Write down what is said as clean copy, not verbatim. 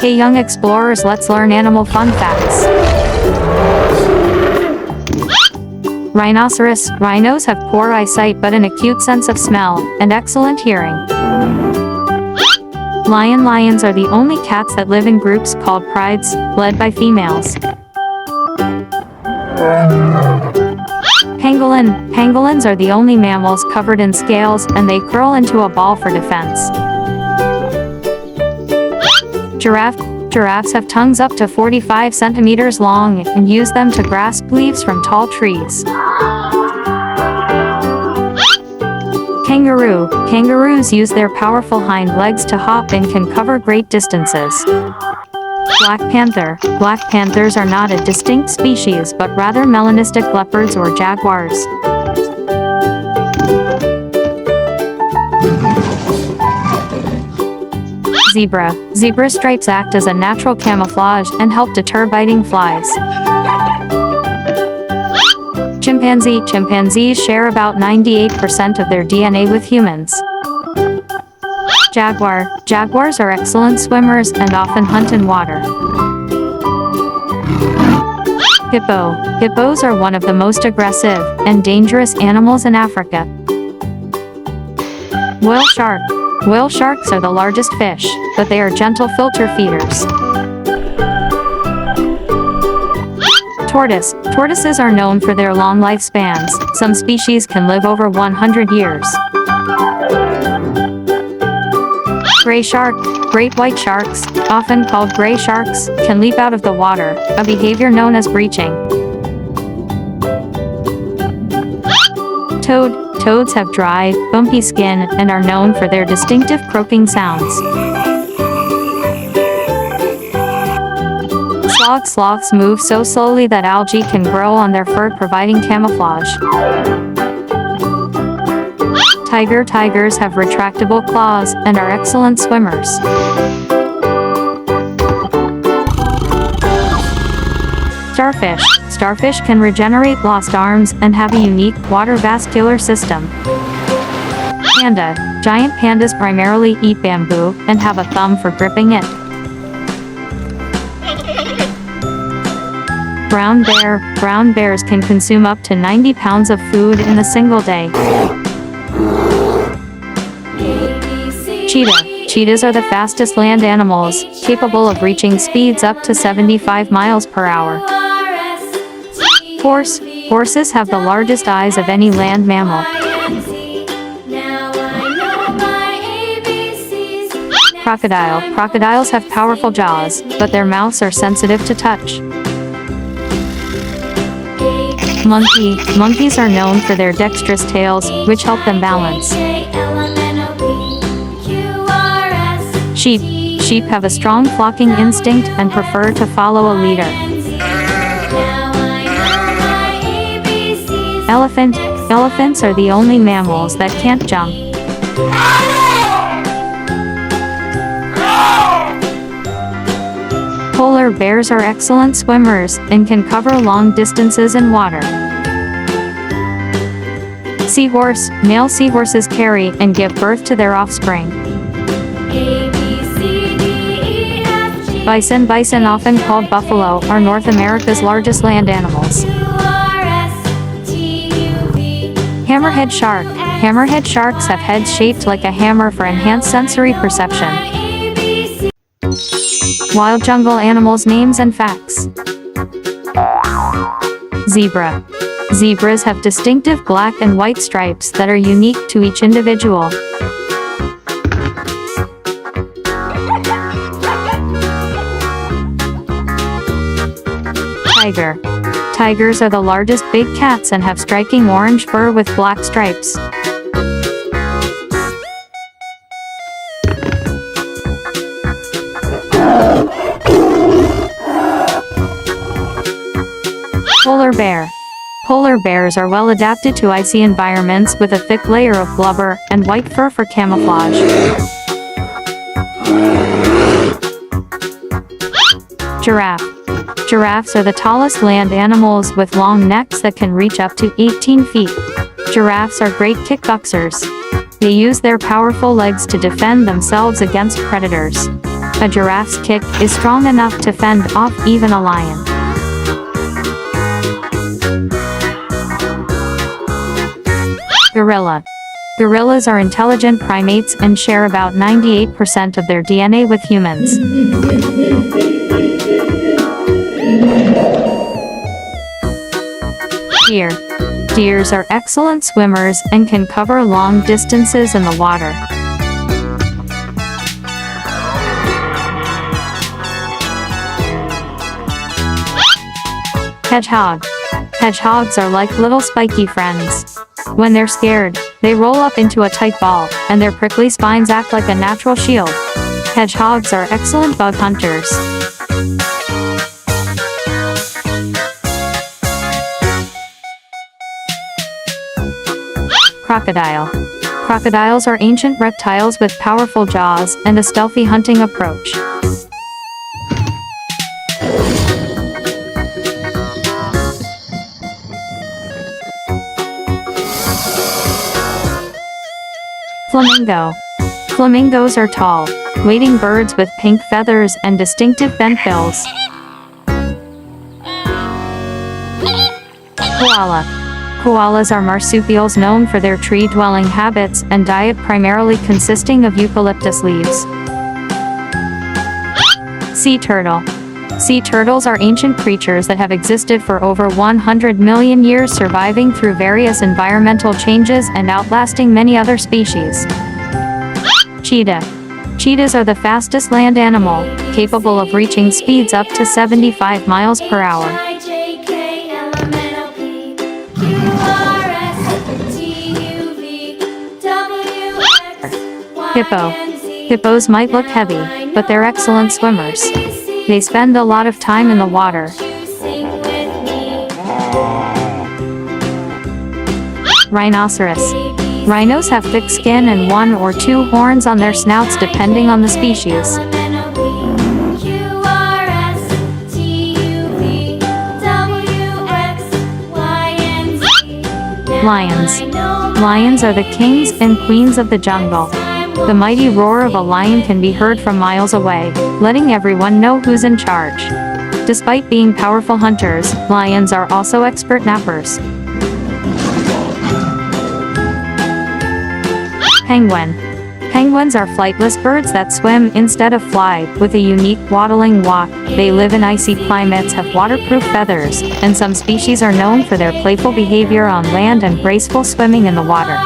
Hey young explorers, let's learn animal fun facts. Rhinoceros. Rhinos have poor eyesight but an acute sense of smell, and excellent hearing. Lions are the only cats that live in groups called prides, led by females. Pangolins are the only mammals covered in scales, and they curl into a ball for defense. Giraffes have tongues up to 45 centimeters long and use them to grasp leaves from tall trees. Kangaroos use their powerful hind legs to hop and can cover great distances. Black panthers are not a distinct species but rather melanistic leopards or jaguars. Zebra stripes act as a natural camouflage and help deter biting flies. Chimpanzees share about 98% of their DNA with humans. Jaguars are excellent swimmers and often hunt in water. Hippos are one of the most aggressive and dangerous animals in Africa. Whale sharks are the largest fish, but they are gentle filter feeders. Tortoises are known for their long lifespans. Some species can live over 100 years. Great white sharks, often called gray sharks, can leap out of the water, a behavior known as breaching. Toads have dry, bumpy skin and are known for their distinctive croaking sounds. Sloths move so slowly that algae can grow on their fur, providing camouflage. Tigers have retractable claws and are excellent swimmers. Starfish can regenerate lost arms and have a unique water vascular system. Giant pandas primarily eat bamboo and have a thumb for gripping it. Brown bears can consume up to 90 pounds of food in a single day. Cheetahs are the fastest land animals, capable of reaching speeds up to 75 miles per hour. Horses have the largest eyes of any land mammal. Crocodiles have powerful jaws, but their mouths are sensitive to touch. Monkeys are known for their dexterous tails, which help them balance. Sheep have a strong flocking instinct and prefer to follow a leader. Elephants are the only mammals that can't jump. Polar bears are excellent swimmers and can cover long distances in water. Male seahorses carry and give birth to their offspring. Bison, often called buffalo, are North America's largest land animals. Hammerhead sharks have heads shaped like a hammer for enhanced sensory perception. Wild jungle animals names and facts. Zebras have distinctive black and white stripes that are unique to each individual. Tigers are the largest big cats and have striking orange fur with black stripes. Polar bears are well adapted to icy environments with a thick layer of blubber and white fur for camouflage. Giraffes are the tallest land animals with long necks that can reach up to 18 feet. Giraffes are great kickboxers. They use their powerful legs to defend themselves against predators. A giraffe's kick is strong enough to fend off even a lion. Gorilla. Gorillas are intelligent primates and share about 98% of their DNA with humans. Deer. Deers are excellent swimmers and can cover long distances in the water. Hedgehog. Hedgehogs are like little spiky friends. When they're scared, they roll up into a tight ball, and their prickly spines act like a natural shield. Hedgehogs are excellent bug hunters. Crocodile. Crocodiles are ancient reptiles with powerful jaws and a stealthy hunting approach. Flamingo. Flamingos are tall, wading birds with pink feathers and distinctive bent bills. Koala. Koalas are marsupials known for their tree-dwelling habits and diet primarily consisting of eucalyptus leaves. Sea turtle. Sea turtles are ancient creatures that have existed for over 100 million years, surviving through various environmental changes and outlasting many other species. Cheetah. Cheetahs are the fastest land animal, capable of reaching speeds up to 75 miles per hour. Hippo. Hippos might look heavy, but they're excellent swimmers. They spend a lot of time in the water. Rhinoceros. Rhinos have thick skin and 1 or 2 horns on their snouts depending on the species. Lions. Lions are the kings and queens of the jungle. The mighty roar of a lion can be heard from miles away, letting everyone know who's in charge. Despite being powerful hunters, lions are also expert nappers. Penguin. Penguins are flightless birds that swim instead of fly, with a unique waddling walk. They live in icy climates, have waterproof feathers, and some species are known for their playful behavior on land and graceful swimming in the water.